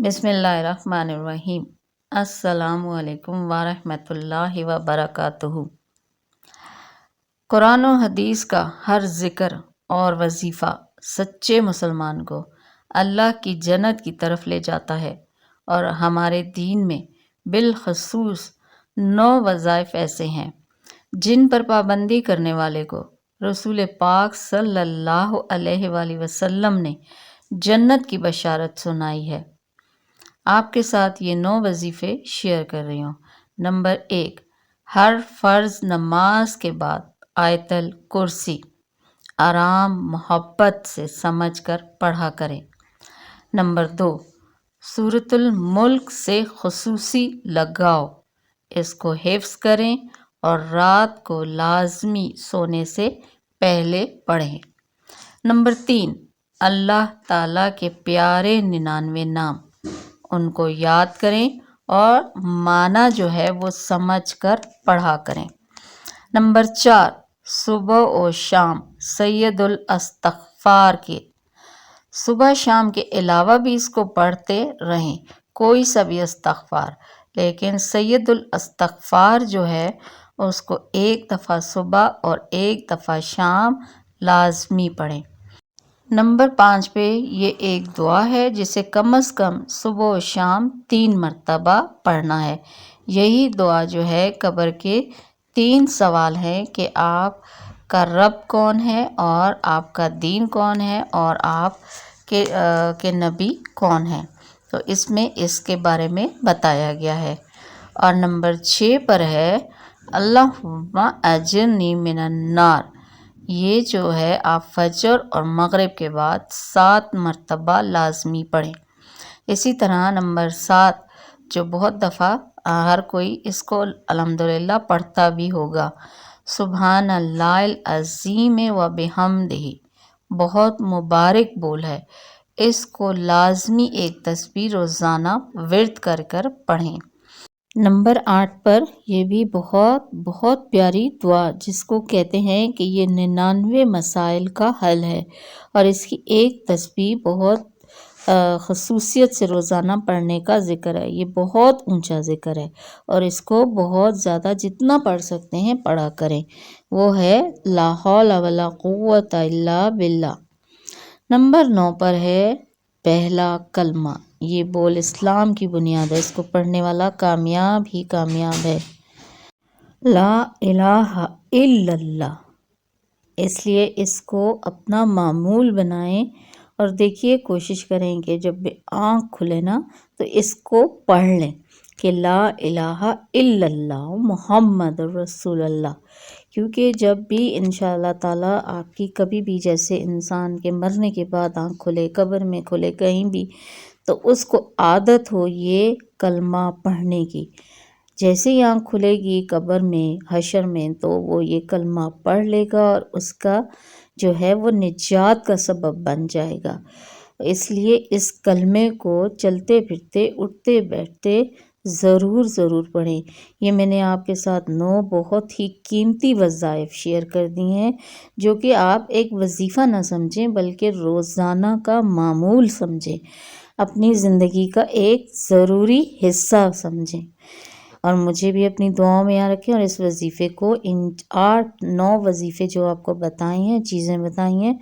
بسم اللہ الرحمن الرحیم۔ السلام علیکم ورحمۃ اللہ وبرکاتہ۔ قرآن و حدیث کا ہر ذکر اور وظیفہ سچے مسلمان کو اللہ کی جنت کی طرف لے جاتا ہے، اور ہمارے دین میں بالخصوص 9 وظائف ایسے ہیں جن پر پابندی کرنے والے کو رسول پاک صلی اللہ علیہ وآلہ وسلم نے جنت کی بشارت سنائی ہے۔ آپ کے ساتھ یہ 9 وظیفے شیئر کر رہی ہوں۔ نمبر 1، ہر فرض نماز کے بعد آیت الکرسی آرام محبت سے سمجھ کر پڑھا کریں۔ نمبر 2، سورۃ الملک سے خصوصی لگاؤ، اس کو حفظ کریں اور رات کو لازمی سونے سے پہلے پڑھیں۔ نمبر 3، اللہ تعالیٰ کے پیارے 99 نام، ان کو یاد کریں اور معنی جو ہے وہ سمجھ کر پڑھا کریں۔ نمبر 4، صبح و شام سید الاستغفار کے صبح شام کے علاوہ بھی اس کو پڑھتے رہیں، کوئی سا بھی استغفار، لیکن سید الاستغفار جو ہے اس کو 1 دفعہ صبح اور 1 دفعہ شام لازمی پڑھیں۔ نمبر 5 پہ یہ ایک دعا ہے جسے کم از کم صبح و شام 3 مرتبہ پڑھنا ہے۔ یہی دعا جو ہے قبر کے 3 سوال ہیں کہ آپ کا رب کون ہے، اور آپ کا دین کون ہے، اور آپ کے نبی کون ہیں، تو اس میں اس کے بارے میں بتایا گیا ہے۔ اور نمبر 6 پر ہے اللہم اجرنی من النار، یہ جو ہے آپ فجر اور مغرب کے بعد 7 مرتبہ لازمی پڑھیں۔ اسی طرح نمبر 7 جو بہت دفعہ ہر کوئی اس کو الحمدللہ پڑھتا بھی ہوگا، سبحان اللہ العظیم و بحمدہ، بہت مبارک بول ہے، اس کو لازمی ایک تسبیح روزانہ ورد کر کر پڑھیں۔ نمبر 8 پر یہ بھی بہت بہت پیاری دعا جس کو کہتے ہیں کہ یہ 99 مسائل کا حل ہے، اور اس کی ایک تسبیح بہت خصوصیت سے روزانہ پڑھنے کا ذکر ہے۔ یہ بہت اونچا ذکر ہے اور اس کو بہت زیادہ جتنا پڑھ سکتے ہیں پڑھا کریں، وہ ہے لا حول ولا قوت الا باللہ۔ نمبر 9 پر ہے پہلا کلمہ، یہ بول اسلام کی بنیاد ہے، اس کو پڑھنے والا کامیاب ہی کامیاب ہے۔ لا الہ الا اللہ، اس لیے اس کو اپنا معمول بنائیں، اور دیکھیے کوشش کریں کہ جب بھی آنکھ کھلے نا تو اس کو پڑھ لیں کہ لا الہ الا اللہ محمد رسول اللہ، کیونکہ جب بھی انشاءاللہ تعالیٰ آپ کی کبھی بھی جیسے انسان کے مرنے کے بعد آنکھ کھلے، قبر میں کھلے، کہیں بھی، تو اس کو عادت ہو یہ کلمہ پڑھنے کی، جیسے ہی آنکھ کھلے گی قبر میں حشر میں تو وہ یہ کلمہ پڑھ لے گا اور اس کا جو ہے وہ نجات کا سبب بن جائے گا۔ اس لیے اس کلمے کو چلتے پھرتے اٹھتے بیٹھتے ضرور پڑھیں۔ یہ میں نے آپ کے ساتھ 9 بہت ہی قیمتی وظائف شیئر کر دی ہیں، جو کہ آپ ایک وظیفہ نہ سمجھیں بلکہ روزانہ کا معمول سمجھیں، اپنی زندگی کا ایک ضروری حصہ سمجھیں، اور مجھے بھی اپنی دعاؤں میں یاد رکھیں، اور اس وظیفے کو ان 8-9 وظیفے جو آپ کو بتائی ہیں، چیزیں بتائی ہیں،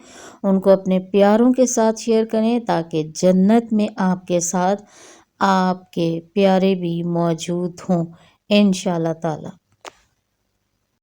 ان کو اپنے پیاروں کے ساتھ شیئر کریں تاکہ جنت میں آپ کے ساتھ آپ کے پیارے بھی موجود ہوں انشاءاللہ تعالی۔